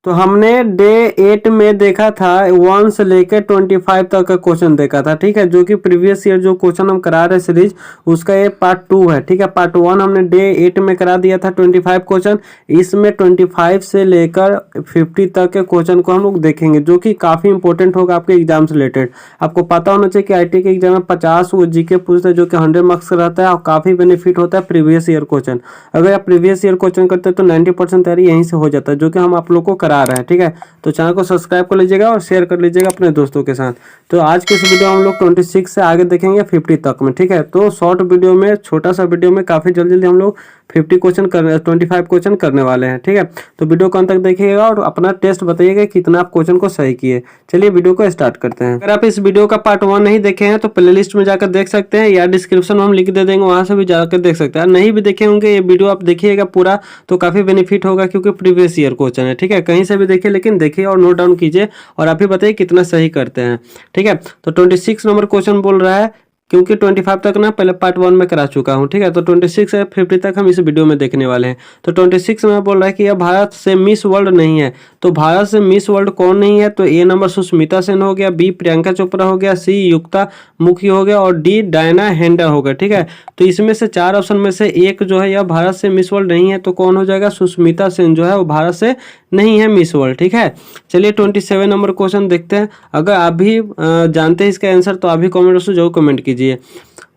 तो हमने डे 8 में देखा था 1 से लेकर 25 तक का क्वेश्चन देखा था, ठीक है, जो कि प्रीवियस ईयर जो क्वेश्चन हम करा रहे सीरीज उसका ये पार्ट 2 है, ठीक है। पार्ट 1 हमने डे 8 में करा दिया था 25 क्वेश्चन, इसमें 25 से लेकर 50 तक के क्वेश्चन को हम लोग देखेंगे, जो कि काफ़ी इंपॉर्टेंट होगा आपके एग्जाम से रिलेटेड। आपको पता होना चाहिए कि IIT के एग्जाम में 50 वो जीके पूछते हैं, जो कि 100 मार्क्स का रहता है और काफ़ी बेनिफिट होता है प्रीवियस ईयर क्वेश्चन। अगर आप प्रीवियस ईयर क्वेश्चन करते हैं तो 90% तैयारी यहीं से हो जाता है, जो कि हम आप लोग को करा रहे हैं, ठीक है। तो चैनल को सब्सक्राइब कर लीजिएगा और शेयर कर लीजिएगा अपने दोस्तों के साथ। तो आज के इस वीडियो में हम लोग 26 से आगे देखेंगे 50 तक में, ठीक है। तो शॉर्ट वीडियो में, छोटा सा वीडियो में काफ़ी जल्दी हम लोग 25 क्वेश्चन करने वाले हैं, ठीक है। तो वीडियो को अंत तक देखिएगा और अपना टेस्ट बताइएगा कितना आप क्वेश्चन को सही किए। चलिए वीडियो को स्टार्ट करते हैं। अगर आप इस वीडियो का पार्ट 1 नहीं देखे हैं तो प्लेलिस्ट में जाकर देख सकते हैं, या डिस्क्रिप्शन में हम लिख दे देंगे, वहां से भी जाकर देख सकते हैं। नहीं भी देखे होंगे ये वीडियो आप देखिएगा पूरा, तो काफी बेनिफिट होगा, क्योंकि प्रीवियस ईयर क्वेश्चन है, ठीक है। कहीं से भी देखिए, लेकिन देखिए और नोट डाउन कीजिए और आप ही बताइए कितना सही करते हैं, ठीक है। तो 26 नंबर क्वेश्चन बोल रहा है, क्योंकि 25 तक ना पहले पार्ट 1 में करा चुका हूं, ठीक है। तो 26 से 50 तक हम इस वीडियो में देखने वाले हैं। तो 26 में बोल रहा है कि यह भारत से मिस वर्ल्ड नहीं है। तो भारत से मिस वर्ल्ड कौन नहीं है? तो ए नंबर सुष्मिता सेन हो गया, बी प्रियंका चोपड़ा हो गया, सी युक्ता मुखी हो गया और डी डायना हेंडर हो गया, ठीक है। तो इसमें से 4 ऑप्शन में से एक जो है यह भारत से मिस वर्ल्ड नहीं है, तो कौन हो जाएगा? सुष्मिता सेन जो है वो भारत से नहीं है मिस वर्ल्ड, ठीक है। चलिए 27 नंबर क्वेश्चन देखते हैं। अगर आप भी जानते हैं इसका आंसर तो आप भी कमेंट बॉक्स में जरूर कमेंट कीजिए।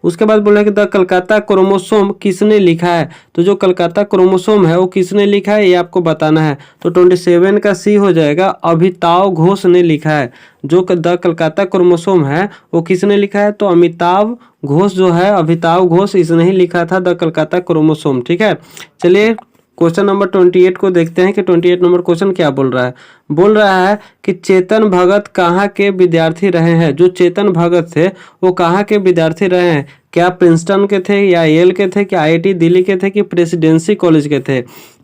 उसके बाद बोला कि द कलकत्ता क्रोमोसोम किसने लिखा है? तो जो कलकत्ता क्रोमोसोम है वो किसने लिखा है ये आपको बताना है। तो 27 का सी हो जाएगा, अमिताव घोष ने लिखा है। जो द कलकत्ता क्रोमोसोम है वो किसने लिखा है? तो अमिताव घोष जो है, अमिताव घोष इसने ही लिखा था द कलकत्ता क्रोमोसोम, ठीक है। चलिए क्वेश्चन नंबर 28 को देखते हैं कि 28 नंबर क्वेश्चन क्या बोल रहा है। बोल रहा है कि चेतन भगत कहाँ के विद्यार्थी रहे हैं? जो चेतन भगत थे वो कहाँ के विद्यार्थी रहे हैं? क्या प्रिंसटन के थे, या येल के थे, क्या IIT दिल्ली के थे, कि प्रेसिडेंसी कॉलेज के थे?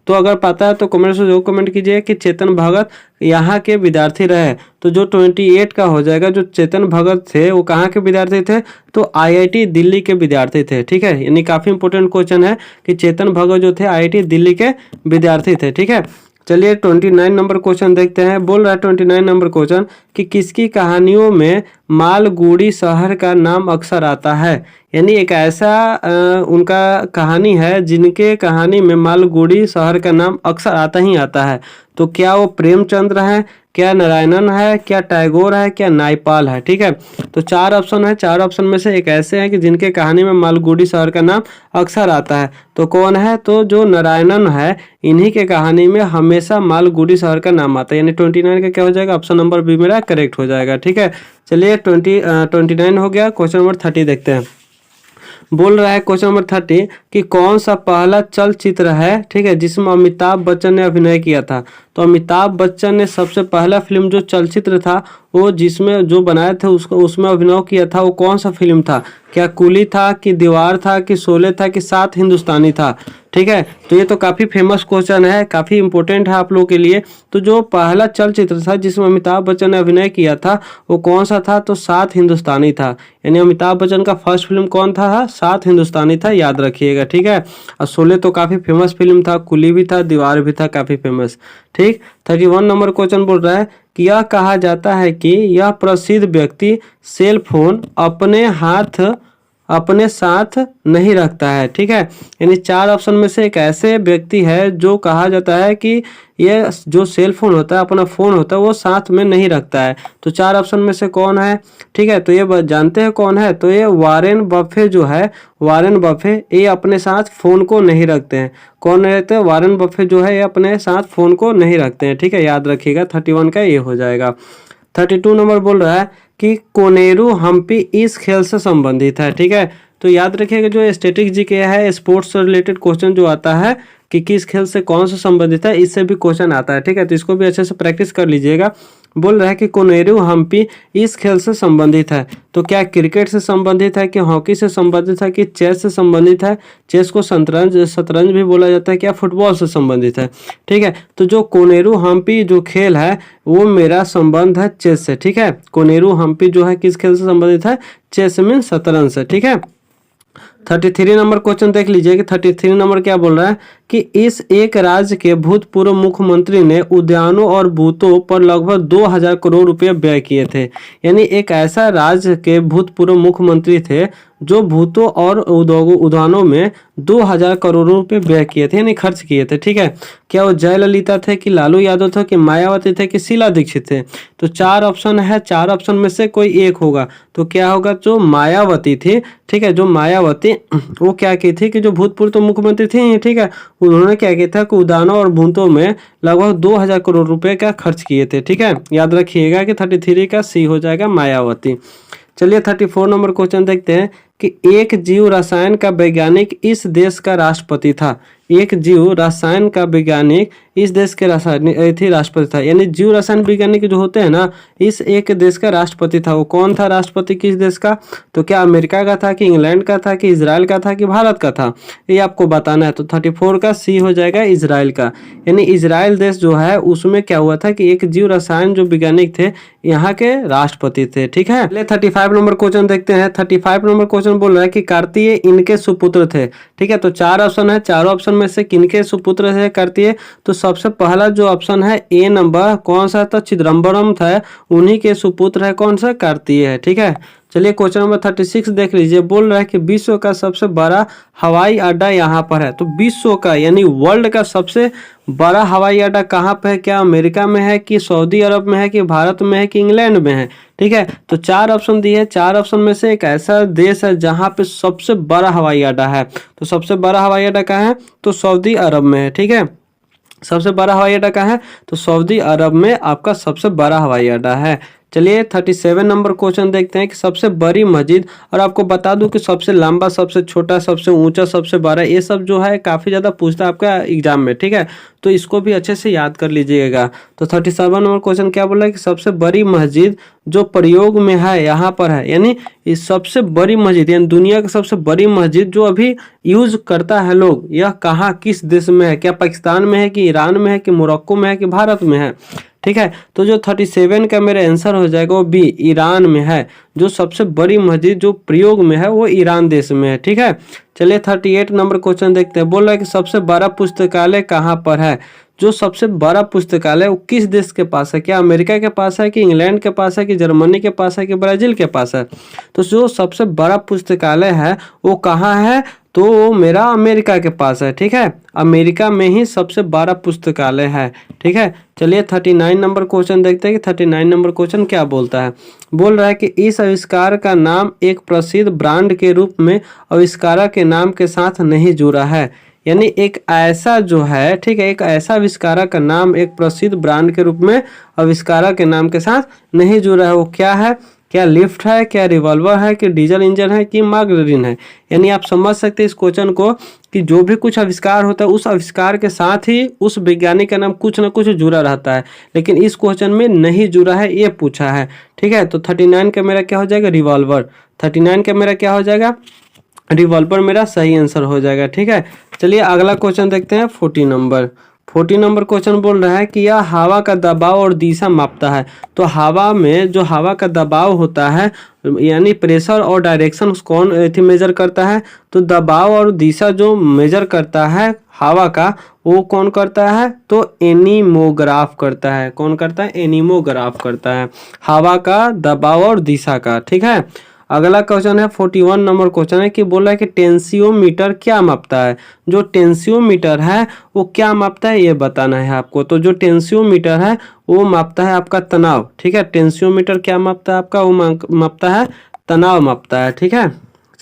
तो अगर पता है तो कमेंट से जरूर कमेंट कीजिए कि चेतन भगत यहाँ के विद्यार्थी रहे। तो जो 28 का हो जाएगा, जो चेतन भगत थे वो कहाँ के विद्यार्थी थे? तो IIT दिल्ली के विद्यार्थी थे, ठीक है। यानी काफी इंपोर्टेंट क्वेश्चन है कि चेतन भगत जो थे IIT दिल्ली के विद्यार्थी थे, ठीक है। चलिए 29 नंबर क्वेश्चन देखते हैं। बोल रहा है 29 नंबर क्वेश्चन कि किसकी कहानियों में मालगुडी शहर का नाम अक्सर आता है? यानी एक ऐसा उनका कहानी है जिनके कहानी में मालगुडी शहर का नाम अक्सर आता ही आता है। तो क्या वो प्रेमचंद्र है, क्या नारायणन है, क्या टैगोर है, क्या नायपाल है, ठीक है। तो 4 ऑप्शन है, 4 ऑप्शन में से एक ऐसे हैं कि जिनके कहानी में मालगुडी शहर का नाम अक्सर आता है। तो कौन है? तो जो नारायणन है, इन्हीं के कहानी में हमेशा मालगुडी शहर का नाम आता है। यानी 29 का क्या हो जाएगा? ऑप्शन नंबर बी मेरा करेक्ट हो जाएगा, ठीक है। चलिए 29 हो गया। क्वेश्चन नंबर 30 देखते हैं। बोल रहा है क्वेश्चन नंबर 30 कि कौन सा पहला चलचित्र है, ठीक है, जिसमें अमिताभ बच्चन ने अभिनय किया था? तो अमिताभ बच्चन ने सबसे पहला फिल्म जो चलचित्र था वो जिसमें जो बनाए थे उसमें अभिनय किया था, वो कौन सा फिल्म था? क्या कूली था, कि दीवार था, कि शोले था, कि सात हिंदुस्तानी था, ठीक है। तो ये तो काफी फेमस क्वेश्चन है, काफी इंपॉर्टेंट है आप लोगों के लिए। तो जो पहला चलचित्र था जिसमें अमिताभ बच्चन ने अभिनय किया था वो कौन सा था? तो सात हिंदुस्तानी था। यानी अमिताभ बच्चन का फर्स्ट फिल्म कौन था? सात हिंदुस्तानी था, याद रखिएगा, ठीक है। और शोले तो काफी फेमस फिल्म था, कुली भी था, दीवार भी था, काफी फेमस, ठीक। 31 नंबर क्वेश्चन बोल रहा है कि यह कहा जाता है कि यह प्रसिद्ध व्यक्ति सेल फोन अपने साथ नहीं रखता है, ठीक है। यानी 4 ऑप्शन में से एक ऐसे व्यक्ति है जो कहा जाता है कि ये जो सेल फोन होता है, अपना फोन होता है, वो साथ में नहीं रखता है। तो 4 ऑप्शन में से कौन है, ठीक है। तो ये जानते हैं कौन है? तो ये वारेन बफे जो है, वारेन बफे, ये अपने साथ फोन को नहीं रखते हैं। कौन रहते हैं? वारेन बफे जो है ये अपने साथ फोन को नहीं रखते हैं, ठीक है, याद रखिएगा। 31 का ये हो जाएगा। 32 नंबर बोल रहा है कि कोनेरू हम्पी इस खेल से संबंधित है, ठीक है। तो याद रखिएगा जो स्टैटिक जीके है, स्पोर्ट्स से रिलेटेड क्वेश्चन जो आता है कि किस खेल से कौन सा संबंधित है, इससे भी क्वेश्चन आता है, ठीक है। तो इसको भी अच्छे से प्रैक्टिस कर लीजिएगा। बोल रहा है कि कोनेरू हम्पी इस खेल से संबंधित है। तो क्या क्रिकेट से संबंधित है, कि हॉकी से संबंधित है, कि चेस से संबंधित है? चेस को शतरंज भी बोला जाता है। क्या फुटबॉल से संबंधित है, ठीक है। तो जो कोनेरू हम्पी जो खेल है वो मेरा संबंध है चेस से, ठीक है। कोनेरू हम्पी जो है किस खेल से संबंधित है? चेस मीन शतरंज से, ठीक है। 33 नंबर क्वेश्चन देख लीजिए कि 33 नंबर क्या बोल रहा है कि इस एक राज्य के भूतपूर्व मुख्यमंत्री ने उद्यानों और बूतों पर लगभग 2000 करोड़ रुपए व्यय किए थे। यानी एक ऐसा राज्य के भूतपूर्व मुख्यमंत्री थे जो भूतों और उद्यानों में 2000 करोड़ रुपए व्यय किए थे, यानी खर्च किए थे। ठीक है, क्या वो जयललिता थे कि लालू यादव थे कि मायावती थे कि शीला दीक्षित थे? तो 4 ऑप्शन है, 4 ऑप्शन में से कोई एक होगा। तो क्या होगा? जो मायावती थी, ठीक है, जो मायावती वो क्या की थी कि जो भूतपूर्व तो मुख्यमंत्री थी, ठीक है, उन्होंने क्या किया था कि उद्यानों और भूतों में लगभग 2000 करोड़ रुपए का खर्च किए थे। ठीक है, याद रखिएगा कि 33 का सी हो जाएगा मायावती। चलिए 34 नंबर क्वेश्चन देखते हैं कि एक जीव रसायन का वैज्ञानिक इस देश का राष्ट्रपति था। एक जीव रसायन का वैज्ञानिक इस देश के राष्ट्रपति था, यानी जीव रसायन वैज्ञानिक जो होते हैं ना, इस एक देश का राष्ट्रपति था। वो कौन था राष्ट्रपति किस देश का? तो क्या अमेरिका का था कि इंग्लैंड का था कि इजराइल का था कि भारत का था? ये आपको बताना है। तो 34 का सी हो जाएगा इजराइल का, यानी इजराइल देश जो है उसमें क्या हुआ था कि एक जीव रसायन जो वैज्ञानिक थे यहाँ के राष्ट्रपति थे। ठीक है, 35 नंबर क्वेश्चन देखते हैं। 35 नंबर क्वेश्चन बोल रहा है कि कार्तिकेय इनके सुपुत्र थे। ठीक है, तो 4 ऑप्शन है, 4 ऑप्शन में से किनके सुपुत्र थे कार्तिकेय? तो सबसे पहला जो ऑप्शन है ए नंबर कौन सा था? चिदम्बरम था, उन्हीं के सुपुत्र है कौन सा? कार्तिकेय है। ठीक है, चलिए क्वेश्चन नंबर 36 देख लीजिए। बोल रहा है कि विश्व का सबसे बड़ा हवाई अड्डा यहाँ पर है। तो विश्व का यानी वर्ल्ड का सबसे बड़ा हवाई अड्डा कहाँ पे है? क्या अमेरिका में है कि सऊदी अरब में है कि भारत में है कि इंग्लैंड में है? ठीक है, तो 4 ऑप्शन दिए हैं, 4 ऑप्शन में से एक ऐसा देश है जहाँ पे सबसे बड़ा हवाई अड्डा है। तो सबसे बड़ा हवाई अड्डा कहाँ है? तो सऊदी अरब में है। ठीक है, सबसे बड़ा हवाई अड्डा कहाँ है? तो सऊदी अरब में आपका सबसे बड़ा हवाई अड्डा है। चलिए 37 नंबर क्वेश्चन देखते हैं कि सबसे बड़ी मस्जिद, और आपको बता दूं कि सबसे लंबा, सबसे छोटा, सबसे ऊंचा, सबसे बड़ा, ये सब जो है काफ़ी ज़्यादा पूछता है आपका एग्जाम में। ठीक है, तो इसको भी अच्छे से याद कर लीजिएगा। तो 37 नंबर क्वेश्चन क्या बोला है कि सबसे बड़ी मस्जिद जो प्रयोग में है यहाँ पर है, यानी इस सबसे बड़ी मस्जिद यानी दुनिया की सबसे बड़ी मस्जिद जो अभी यूज करता है लोग, यह कहाँ किस देश में है? क्या पाकिस्तान में है कि ईरान में है कि मोरक्को में है कि भारत में है? ठीक है, तो जो 37 का मेरा आंसर हो जाएगा वो बी, ईरान में है। जो सबसे बड़ी मस्जिद जो प्रयोग में है वो ईरान देश में है। ठीक है, चलिए 38 नंबर क्वेश्चन देखते हैं। बोल रहा है कि सबसे बड़ा पुस्तकालय कहाँ पर है? जो सबसे बड़ा पुस्तकालय वो किस देश के पास है? क्या अमेरिका के पास है कि इंग्लैंड के पास है कि जर्मनी के पास है कि ब्राजील के पास है? तो जो सबसे बड़ा पुस्तकालय है वो कहाँ है? तो वो मेरा अमेरिका के पास है। ठीक है, अमेरिका में ही सबसे बड़ा पुस्तकालय है। ठीक है, चलिए 39 नंबर क्वेश्चन देखते हैं कि 39 नंबर क्वेश्चन क्या बोलता है। बोल रहा है कि इस आविष्कार का नाम एक प्रसिद्ध ब्रांड के रूप में आविष्कारक के नाम के साथ नहीं जुड़ा है। यानी एक ऐसा जो है, ठीक है, एक ऐसा आविष्कारक का नाम एक प्रसिद्ध ब्रांड के रूप में आविष्कारक के नाम के साथ नहीं जुड़ा है। वो क्या है? क्या लिफ्ट है, क्या रिवॉल्वर है, कि डीजल इंजन है, कि मार्गरीन है? यानी आप समझ सकते हैं इस क्वेश्चन को कि जो भी कुछ आविष्कार होता है उस आविष्कार के साथ ही उस वैज्ञानिक का नाम कुछ ना कुछ जुड़ा रहता है, लेकिन इस क्वेश्चन में नहीं जुड़ा है, ये पूछा है। ठीक है, तो 39 का मेरा क्या हो जाएगा? रिवॉल्वर। 39 का मेरा क्या हो जाएगा? रिवॉल्वर मेरा सही आंसर हो जाएगा। ठीक है, चलिए अगला क्वेश्चन देखते हैं 40 नंबर। 40 नंबर क्वेश्चन बोल रहा है कि यह हवा का दबाव और दिशा मापता है। तो हवा में जो हवा का दबाव होता है यानी प्रेशर और डायरेक्शन कौन मेजर करता है? तो दबाव और दिशा जो मेजर करता है हवा का वो कौन करता है? तो एनीमोग्राफ करता है। कौन करता है? एनीमोग्राफ करता है हवा का दबाव और दिशा का। ठीक है, अगला क्वेश्चन है 41 नंबर क्वेश्चन है कि बोला है कि टेंसियोमीटर क्या मापता है? जो टेंसियोमीटर है वो क्या मापता है ये बताना है आपको। तो जो टेंसियोमीटर है वो मापता है आपका तनाव। ठीक है, टेंसियोमीटर क्या मापता है आपका? वो मापता है तनाव मापता है। ठीक है,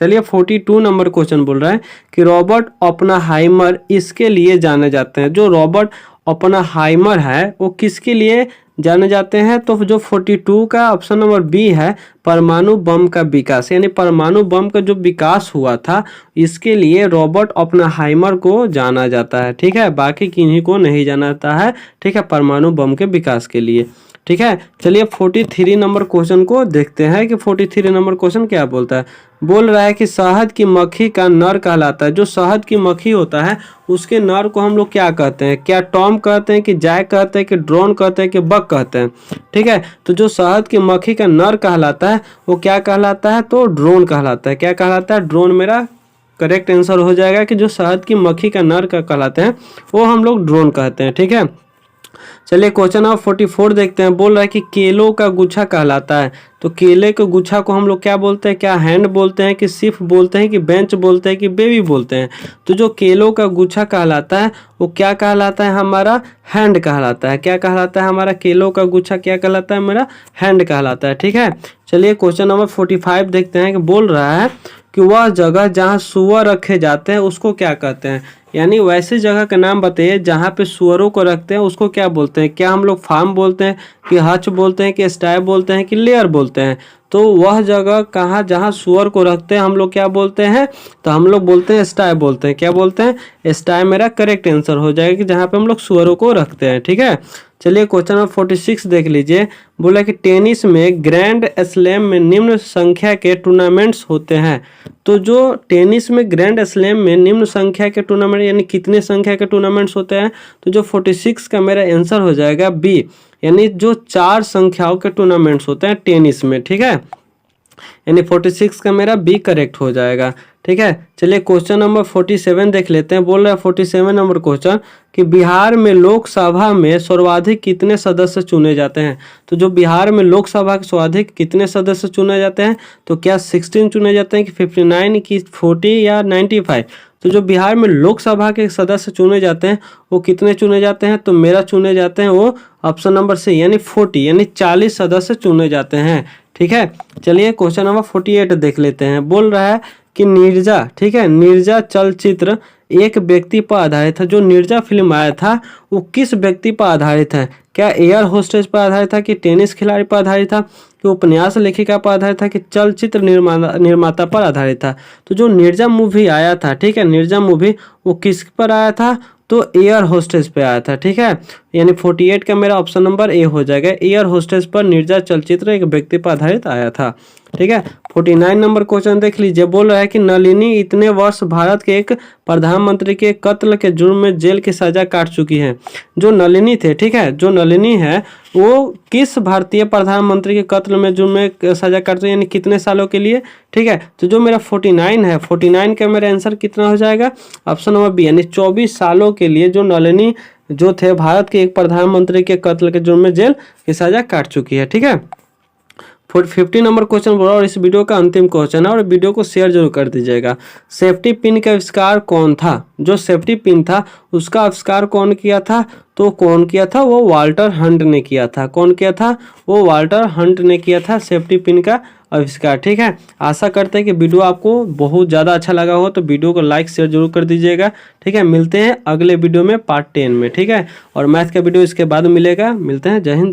चलिए 42 नंबर क्वेश्चन बोल रहा है कि रॉबर्ट ओपेनहाइमर इसके लिए जाने जाते हैं। जो रॉबर्ट ओपेनहाइमर है वो किसके लिए जाने जाते हैं? तो जो 42 का ऑप्शन नंबर बी है, परमाणु बम का विकास, यानी परमाणु बम का जो विकास हुआ था इसके लिए रॉबर्ट ओपेनहाइमर को जाना जाता है। ठीक है, बाकी किन्हीं को नहीं जाना जाता है। ठीक है, परमाणु बम के विकास के लिए। ठीक है, चलिए 43 नंबर क्वेश्चन को देखते हैं कि 43 नंबर क्वेश्चन क्या बोलता है। बोल रहा है कि शहद की मक्खी का नर कहलाता है। जो शहद की मक्खी होता है उसके नर को हम लोग क्या कहते हैं? क्या टॉम कहते हैं कि जैक कहते हैं कि ड्रोन कहते हैं कि बग कहते हैं? ठीक है, तो जो शहद की मक्खी का नर कहलाता है वो क्या कहलाता है? तो ड्रोन कहलाता है। क्या कहलाता है? ड्रोन मेरा करेक्ट आंसर हो जाएगा कि जो शहद की मक्खी का नर का कहलाते हैं वो हम लोग ड्रोन कहते हैं। ठीक है, चलिए क्वेश्चन नंबर 44 देखते हैं। बोल रहा है कि केलों का गुच्छा कहलाता है, तो केले के गुच्छा को हम लोग क्या बोलते हैं? क्या हैंड बोलते हैं, कि सिर्फ बोलते हैं, कि बेंच बोलते हैं, कि बेबी बोलते हैं? तो जो केलों का गुच्छा कहलाता है वो क्या कहलाता है? हमारा हैंड कहलाता है। क्या कहलाता है? हमारा केलों का गुच्छा क्या कहलाता है? मेरा हैंड कहलाता है। ठीक है, चलिए क्वेश्चन नंबर 45 देखते हैं कि बोल रहा है कि वह जगह जहाँ सुअर रखे जाते हैं उसको क्या कहते हैं? यानी वैसी जगह का नाम बताइए जहाँ पे सुअरों को रखते हैं, उसको क्या बोलते हैं? क्या हम लोग फार्म बोलते हैं, कि हच बोलते हैं, कि स्टाय बोलते हैं, कि लेयर बोलते हैं? तो वह जगह कहाँ जहाँ सुअर को रखते हैं हम लोग क्या बोलते हैं? तो हम लोग बोलते हैं स्टाय बोलते हैं। क्या बोलते हैं? स्टाय मेरा करेक्ट आंसर हो जाएगा कि जहाँ पे हम लोग सुअरों को रखते हैं। ठीक है, चलिए क्वेश्चन नंबर 46 देख लीजिए। बोला कि टेनिस में ग्रैंड स्लैम में निम्न संख्या के टूर्नामेंट्स होते हैं। तो जो टेनिस में ग्रैंड स्लैम में निम्न संख्या के टूर्नामेंट यानी कितने संख्या के टूर्नामेंट्स होते हैं? तो जो 46 का मेरा आंसर हो जाएगा बी, यानी जो 4 संख्याओं के टूर्नामेंट्स होते हैं टेनिस में। ठीक है, यानी 46 का मेरा बी करेक्ट हो जाएगा। ठीक है, चलिए क्वेश्चन नंबर 47 देख लेते हैं। बोल रहा है 47 नंबर क्वेश्चन कि बिहार में लोकसभा में सर्वाधिक कितने सदस्य चुने जाते हैं? तो जो बिहार में लोकसभा के सर्वाधिक कितने सदस्य चुने जाते हैं? तो क्या 16 चुने जाते हैं, कि 59, कि 40 या 95? तो जो बिहार में लोकसभा के सदस्य चुने जाते हैं वो कितने चुने जाते हैं? तो मेरा चुने जाते हैं वो ऑप्शन नंबर सी, यानी 40, यानी 40 सदस्य चुने जाते हैं। ठीक है, चलिए क्वेश्चन नंबर 48 देख लेते हैं। बोल रहा है कि नीरजा, ठीक है, नीरजा चलचित्र एक व्यक्ति पर आधारित है। जो नीरजा फिल्म आया था वो किस व्यक्ति पर आधारित है? क्या एयर होस्टेस पर आधारित था, कि टेनिस खिलाड़ी पर आधारित था, कि उपन्यास लेखिका पर आधारित था, कि चलचित्र निर्माता पर आधारित था? तो जो नीरजा मूवी आया था, ठीक है, नीरजा मूवी वो किस पर आया था? तो एयर होस्टेस पे आया था। ठीक है, यानी 48 का मेरा ऑप्शन नंबर ए हो जाएगा। एयर होस्टेस पर नीरजा चलचित्र एक व्यक्ति पर आधारित आया था। ठीक है, 49 नंबर क्वेश्चन देख लीजिए। बोल रहा है कि नलिनी इतने वर्ष भारत के एक प्रधानमंत्री के कत्ल के जुर्म में जेल की सजा काट चुकी है। जो नलिनी थे, ठीक है, जो नलिनी है वो किस भारतीय प्रधानमंत्री के कत्ल में जुर्म में सजा काट चुकी है, यानी कितने सालों के लिए? ठीक है, तो जो मेरा 49 है, 49 का मेरा आंसर कितना हो जाएगा? ऑप्शन नंबर बी, यानी 24 सालों के लिए जो नलिनी जो थे भारत के एक प्रधानमंत्री के कत्ल के जुर्म में जेल की सजा काट चुकी है। ठीक है, 50 नंबर क्वेश्चन बोला और इस वीडियो का अंतिम क्वेश्चन है और वीडियो को शेयर जरूर कर दीजिएगा। सेफ्टी पिन का आविष्कार कौन था? जो सेफ्टी पिन था उसका आविष्कार कौन किया था? तो कौन किया था? वो वाल्टर हंट ने किया था। कौन किया था? वो वाल्टर हंट ने किया था सेफ्टी पिन का आविष्कार। ठीक है, आशा करते हैं कि वीडियो आपको बहुत ज़्यादा अच्छा लगा हो, तो वीडियो को लाइक शेयर जरूर कर दीजिएगा। ठीक है, मिलते हैं अगले वीडियो में पार्ट 10 में। ठीक है, और मैथ का वीडियो इसके बाद मिलेगा। मिलते हैं, जय हिंद।